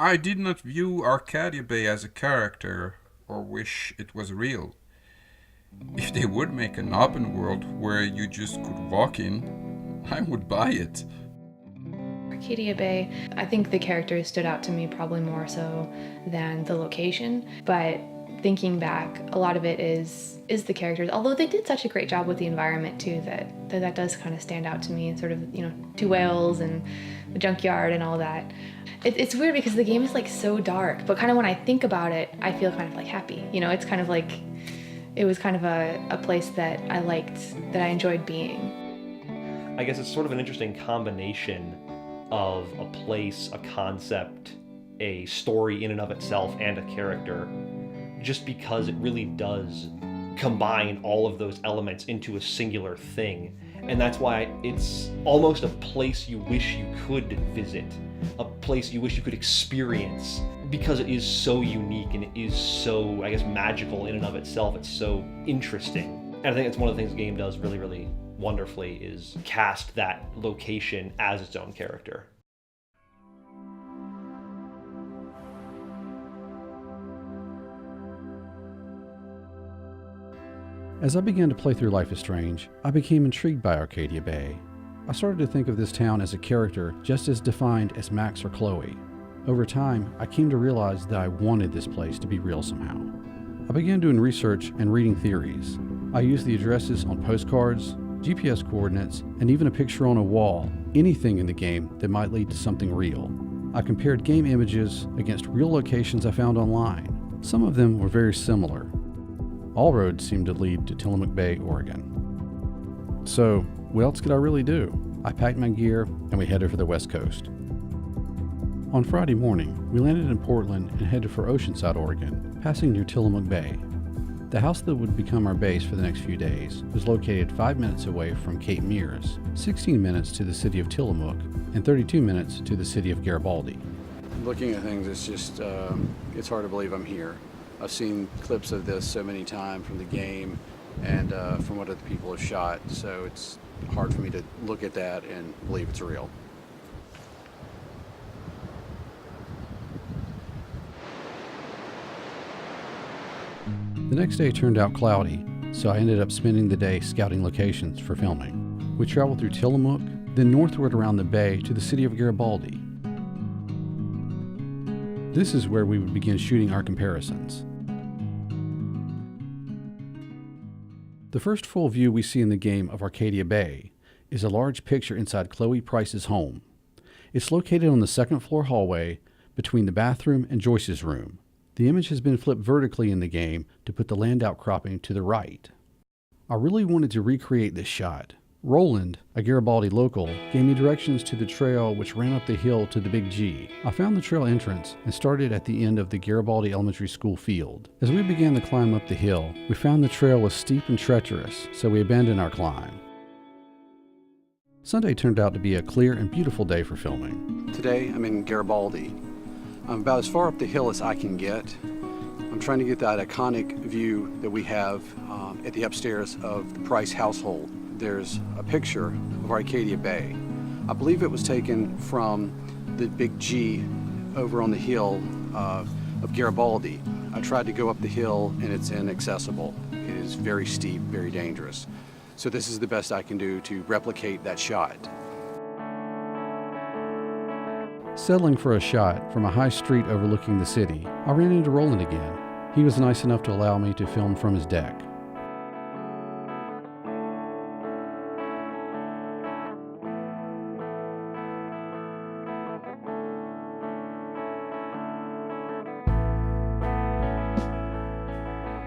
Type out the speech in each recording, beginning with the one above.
I did not view Arcadia Bay as a character or wish it was real. If they would make an open world where you just could walk in, I would buy it. Arcadia Bay, I think the characters stood out to me probably more so than the location, but thinking back, a lot of it is the characters, although they did such a great job with the environment too, that does kind of stand out to me, sort of, two whales and the junkyard and all that. It's weird because the game is like so dark, but kind of when I think about it, I feel kind of like happy. It's kind of like, it was kind of a place that I liked, that I enjoyed being. I guess it's sort of an interesting combination of a place, a concept, a story in and of itself, and a character, just because it really does combine all of those elements into a singular thing. And that's why it's almost a place you wish you could visit, a place you wish you could experience, because it is so unique and it is so, I guess, magical in and of itself. It's so interesting. And I think it's one of the things the game does really, really wonderfully, is cast that location as its own character. As I began to play through Life is Strange, I became intrigued by Arcadia Bay. I started to think of this town as a character just as defined as Max or Chloe. Over time, I came to realize that I wanted this place to be real somehow. I began doing research and reading theories. I used the addresses on postcards, GPS coordinates, and even a picture on a wall, anything in the game that might lead to something real. I compared game images against real locations I found online. Some of them were very similar. All roads seemed to lead to Tillamook Bay, Oregon. So, what else could I really do? I packed my gear and we headed for the West Coast. On Friday morning, we landed in Portland and headed for Oceanside, Oregon, passing near Tillamook Bay. The house that would become our base for the next few days was located 5 minutes away from Cape Meares, 16 minutes to the city of Tillamook, and 32 minutes to the city of Garibaldi. Looking at things, it's just, it's hard to believe I'm here. I've seen clips of this so many times from the game and from what other people have shot, so it's hard for me to look at that and believe it's real. The next day turned out cloudy, so I ended up spending the day scouting locations for filming. We traveled through Tillamook, then northward around the bay to the city of Garibaldi. This is where we would begin shooting our comparisons. The first full view we see in the game of Arcadia Bay is a large picture inside Chloe Price's home. It's located on the second floor hallway between the bathroom and Joyce's room. The image has been flipped vertically in the game to put the land outcropping to the right. I really wanted to recreate this shot. Roland, a Garibaldi local, gave me directions to the trail which ran up the hill to the Big G. I found the trail entrance and started at the end of the Garibaldi Elementary School field. As we began to climb up the hill, we found the trail was steep and treacherous, so we abandoned our climb. Sunday turned out to be a clear and beautiful day for filming. Today I'm in Garibaldi. I'm about as far up the hill as I can get. I'm trying to get that iconic view that we have at the upstairs of the Price household. There's a picture of Arcadia Bay. I believe it was taken from the Big G over on the hill of Garibaldi. I tried to go up the hill and it's inaccessible. It is very steep, very dangerous. So this is the best I can do to replicate that shot. Settling for a shot from a high street overlooking the city, I ran into Roland again. He was nice enough to allow me to film from his deck.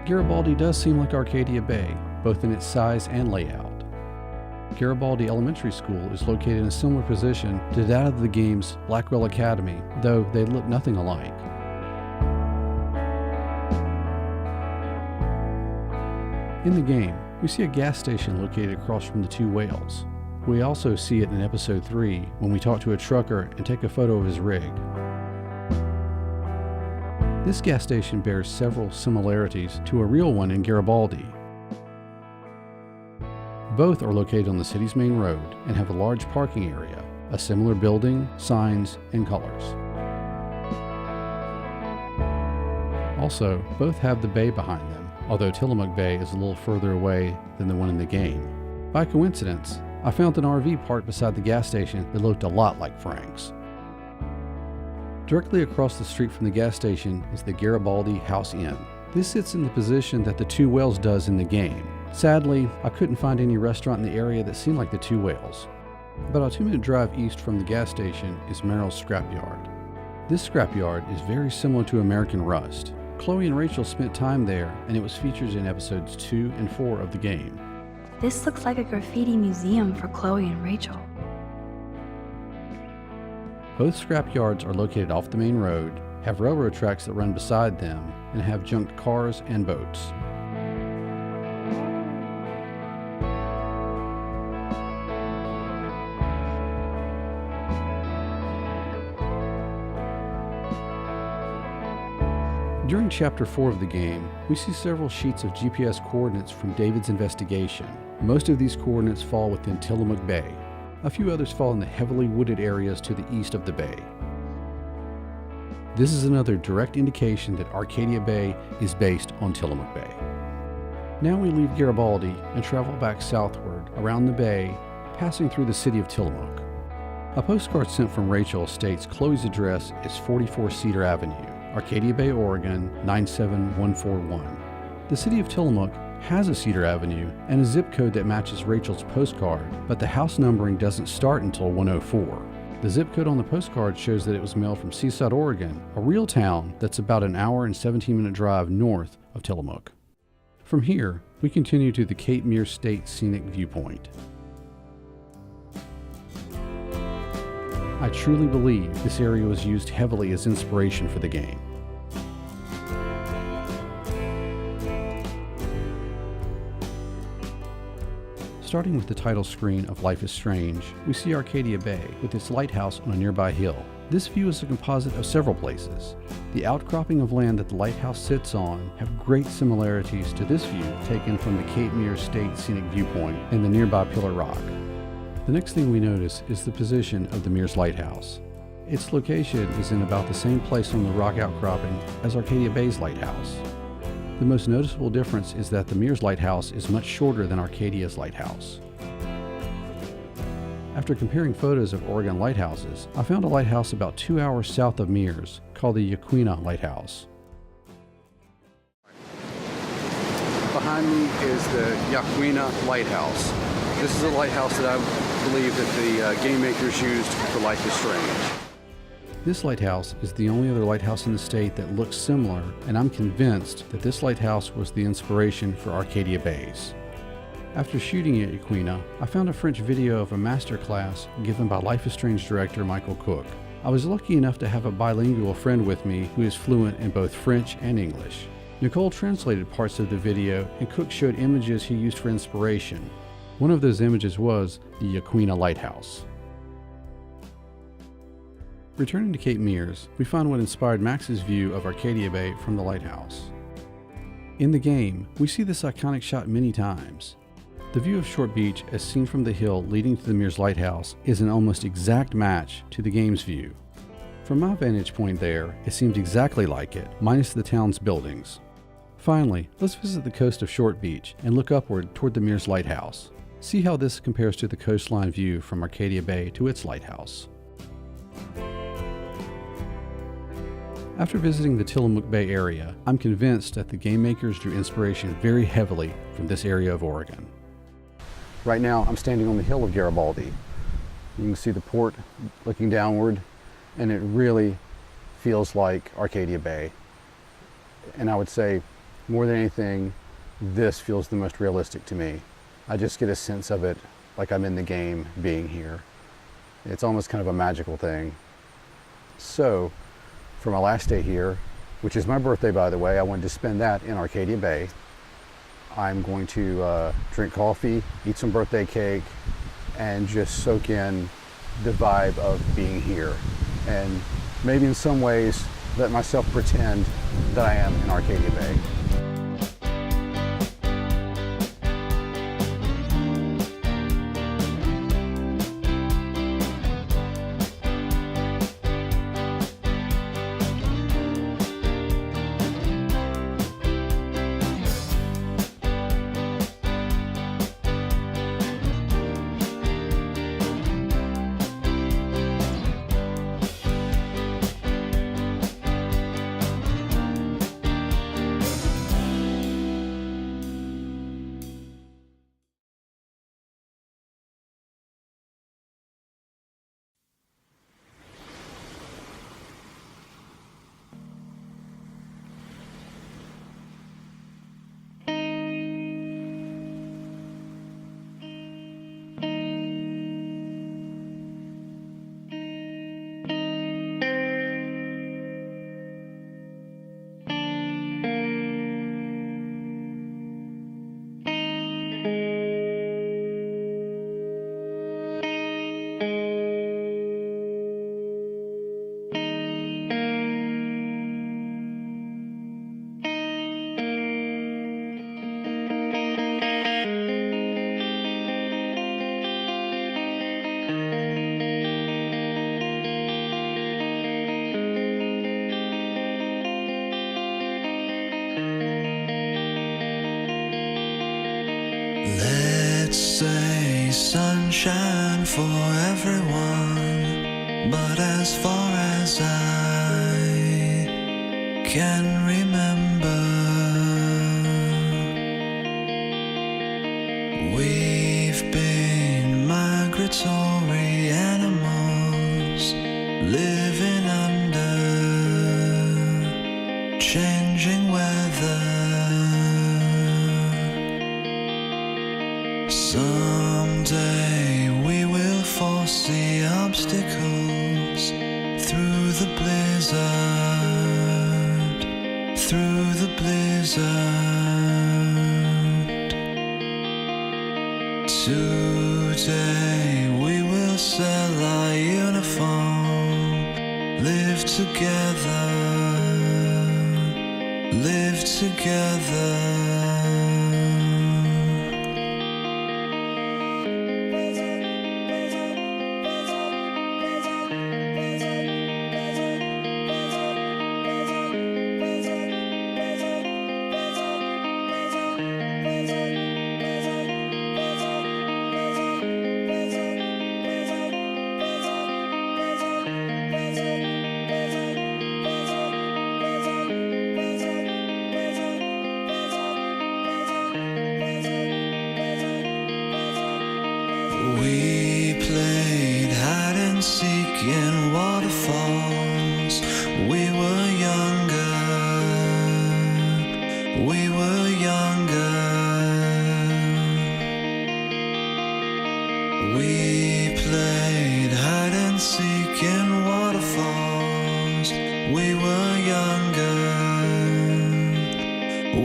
Garibaldi does seem like Arcadia Bay, both in its size and layout. Garibaldi Elementary School is located in a similar position to that of the game's Blackwell Academy, though they look nothing alike. In the game, we see a gas station located across from the two whales. We also see it in Episode 3 when we talk to a trucker and take a photo of his rig. This gas station bears several similarities to a real one in Garibaldi. Both are located on the city's main road and have a large parking area, a similar building, signs, and colors. Also, both have the bay behind them, although Tillamook Bay is a little further away than the one in the game. By coincidence, I found an RV parked beside the gas station that looked a lot like Frank's. Directly across the street from the gas station is the Garibaldi House Inn. This sits in the position that the Two Whales does in the game. Sadly, I couldn't find any restaurant in the area that seemed like the Two Whales. About a 2-minute drive east from the gas station is Merrill's Scrapyard. This scrapyard is very similar to American Rust. Chloe and Rachel spent time there, and it was featured in episodes 2 and 4 of the game. This looks like a graffiti museum for Chloe and Rachel. Both scrapyards are located off the main road, have railroad tracks that run beside them, and have junked cars and boats. During Chapter 4 of the game, we see several sheets of GPS coordinates from David's investigation. Most of these coordinates fall within Tillamook Bay. A few others fall in the heavily wooded areas to the east of the bay. This is another direct indication that Arcadia Bay is based on Tillamook Bay. Now we leave Garibaldi and travel back southward around the bay, passing through the city of Tillamook. A postcard sent from Rachel states Chloe's address is 44 Cedar Avenue, Arcadia Bay, Oregon 97141. The city of Tillamook has a Cedar Avenue and a zip code that matches Rachel's postcard, but the house numbering doesn't start until 104. The zip code on the postcard shows that it was mailed from Seaside, Oregon, a real town that's about an hour and 17-minute drive north of Tillamook. From here, we continue to the Cape Mere State Scenic Viewpoint. I truly believe this area was used heavily as inspiration for the game. Starting with the title screen of Life is Strange, we see Arcadia Bay with its lighthouse on a nearby hill. This view is a composite of several places. The outcropping of land that the lighthouse sits on have great similarities to this view taken from the Cape Mere State Scenic Viewpoint and the nearby Pillar Rock. The next thing we notice is the position of the Mears Lighthouse. Its location is in about the same place on the rock outcropping as Arcadia Bay's lighthouse. The most noticeable difference is that the Mears Lighthouse is much shorter than Arcadia's lighthouse. After comparing photos of Oregon lighthouses, I found a lighthouse about 2 hours south of Mears called the Yaquina Lighthouse. Behind me is the Yaquina Lighthouse. This is a lighthouse that I believe that the game makers used for Life is Strange. This lighthouse is the only other lighthouse in the state that looks similar, and I'm convinced that this lighthouse was the inspiration for Arcadia Bay's. After shooting at Yaquina, I found a French video of a master class given by Life is Strange director Michael Cook. I was lucky enough to have a bilingual friend with me who is fluent in both French and English. Nicole translated parts of the video, and Cook showed images he used for inspiration. One of those images was the Yaquina Lighthouse. Returning to Cape Mears, we find what inspired Max's view of Arcadia Bay from the lighthouse. In the game, we see this iconic shot many times. The view of Short Beach as seen from the hill leading to the Mears Lighthouse is an almost exact match to the game's view. From my vantage point there, it seemed exactly like it, minus the town's buildings. Finally, let's visit the coast of Short Beach and look upward toward the Mears Lighthouse. See how this compares to the coastline view from Arcadia Bay to its lighthouse. After visiting the Tillamook Bay area, I'm convinced that the game makers drew inspiration very heavily from this area of Oregon. Right now, I'm standing on the hill of Garibaldi. You can see the port looking downward, and it really feels like Arcadia Bay. And I would say, more than anything, this feels the most realistic to me. I just get a sense of it like I'm in the game being here. It's almost kind of a magical thing. So, for my last day here, which is my birthday by the way, I wanted to spend that in Arcadia Bay. I'm going to drink coffee, eat some birthday cake, and just soak in the vibe of being here. And maybe in some ways, let myself pretend that I am in Arcadia Bay. for everyone, but as far as I can remember, we've been migratory animals living under changing weather. Someday we will foresee obstacles through the blizzard, through the blizzard. Today we will sell our uniform, live together, live together. We played hide and seek in waterfalls. We were younger, we were younger. We played hide and seek in waterfalls. We were younger,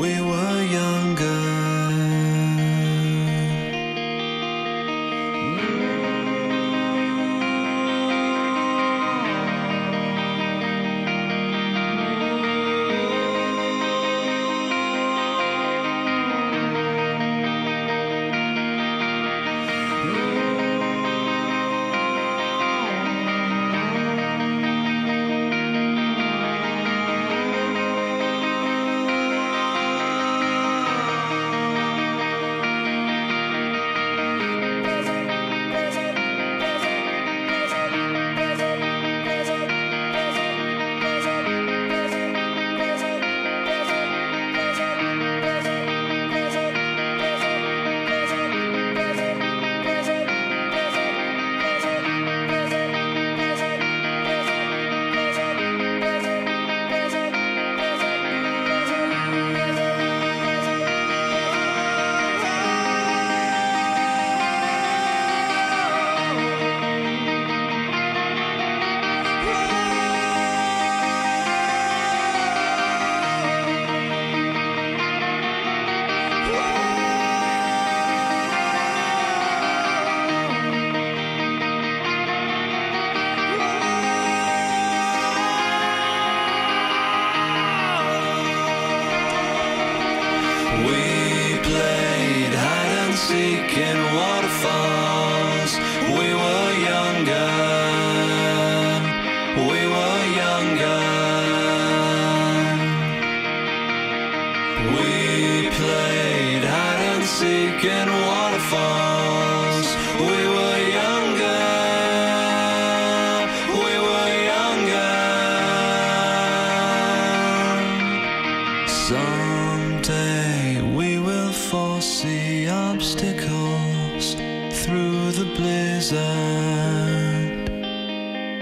we were younger. seek in waterfalls. We were younger, we were younger. We played hide and seek in waterfalls. We were younger, we were younger. Someday we will foresee obstacles through the blizzard,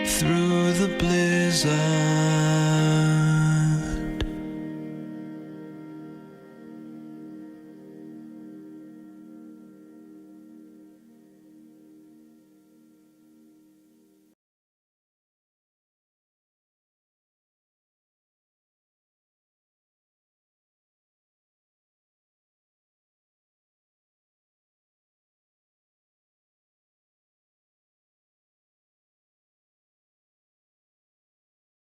through the blizzard.